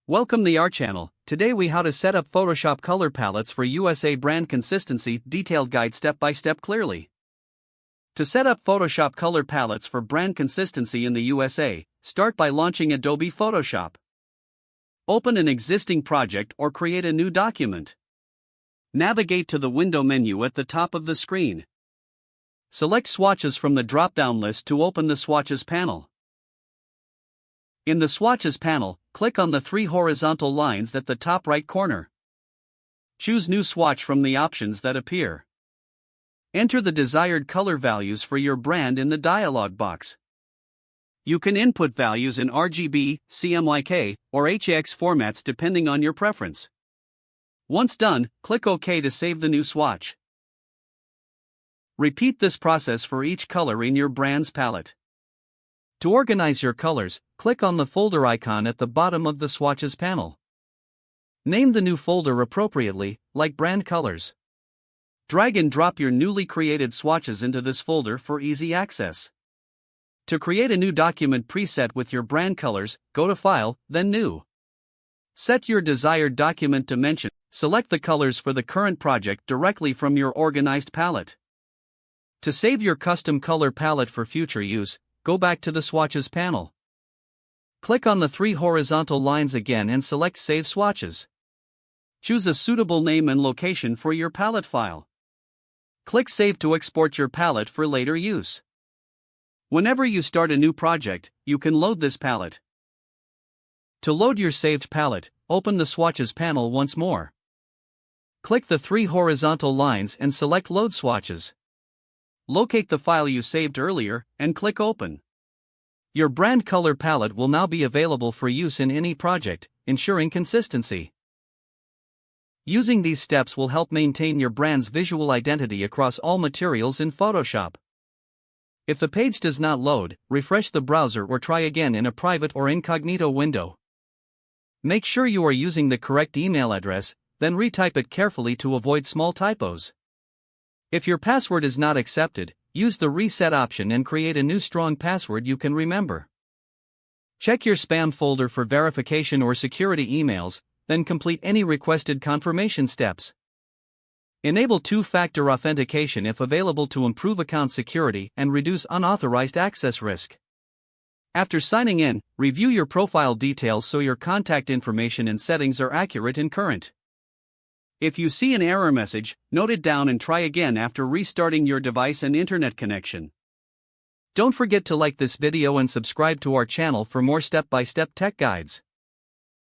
Welcome to our channel. Today we how to set up Photoshop color palettes for USA brand consistency, detailed guide step by step clearly. To set up Photoshop color palettes for brand consistency in the USA, start by launching Adobe Photoshop. Open an existing project or create a new document. Navigate to the window menu at the top of the screen. Select swatches from the drop-down list to open the swatches panel. In the swatches panel, click on the three horizontal lines at the top right corner. Choose New Swatch from the options that appear. Enter the desired color values for your brand in the dialog box. You can input values in RGB, CMYK, or HEIX formats depending on your preference. Once done, click OK to save the new swatch. Repeat this process for each color in your brand's palette. To organize your colors, click on the folder icon at the bottom of the swatches panel. Name the new folder appropriately, like brand colors. Drag and drop your newly created swatches into this folder for easy access. To create a new document preset with your brand colors, go to File, then New. Set your desired document dimension. Select the colors for the current project directly from your organized palette. To save your custom color palette for future use, go back to the swatches panel. Click on the three horizontal lines again and select Save Swatches. Choose a suitable name and location for your palette file. Click Save to export your palette for later use. Whenever you start a new project, you can load this palette. To load your saved palette, open the swatches panel once more. Click the three horizontal lines and select Load Swatches. Locate the file you saved earlier, and click Open. Your brand color palette will now be available for use in any project, ensuring consistency. Using these steps will help maintain your brand's visual identity across all materials in Photoshop. If the page does not load, refresh the browser or try again in a private or incognito window. Make sure you are using the correct email address, then retype it carefully to avoid small typos. If your password is not accepted, use the reset option and create a new strong password you can remember. Check your spam folder for verification or security emails, then complete any requested confirmation steps. Enable two-factor authentication if available to improve account security and reduce unauthorized access risk. After signing in, review your profile details so your contact information and settings are accurate and current. If you see an error message, note it down and try again after restarting your device and internet connection. Don't forget to like this video and subscribe to our channel for more step-by-step tech guides.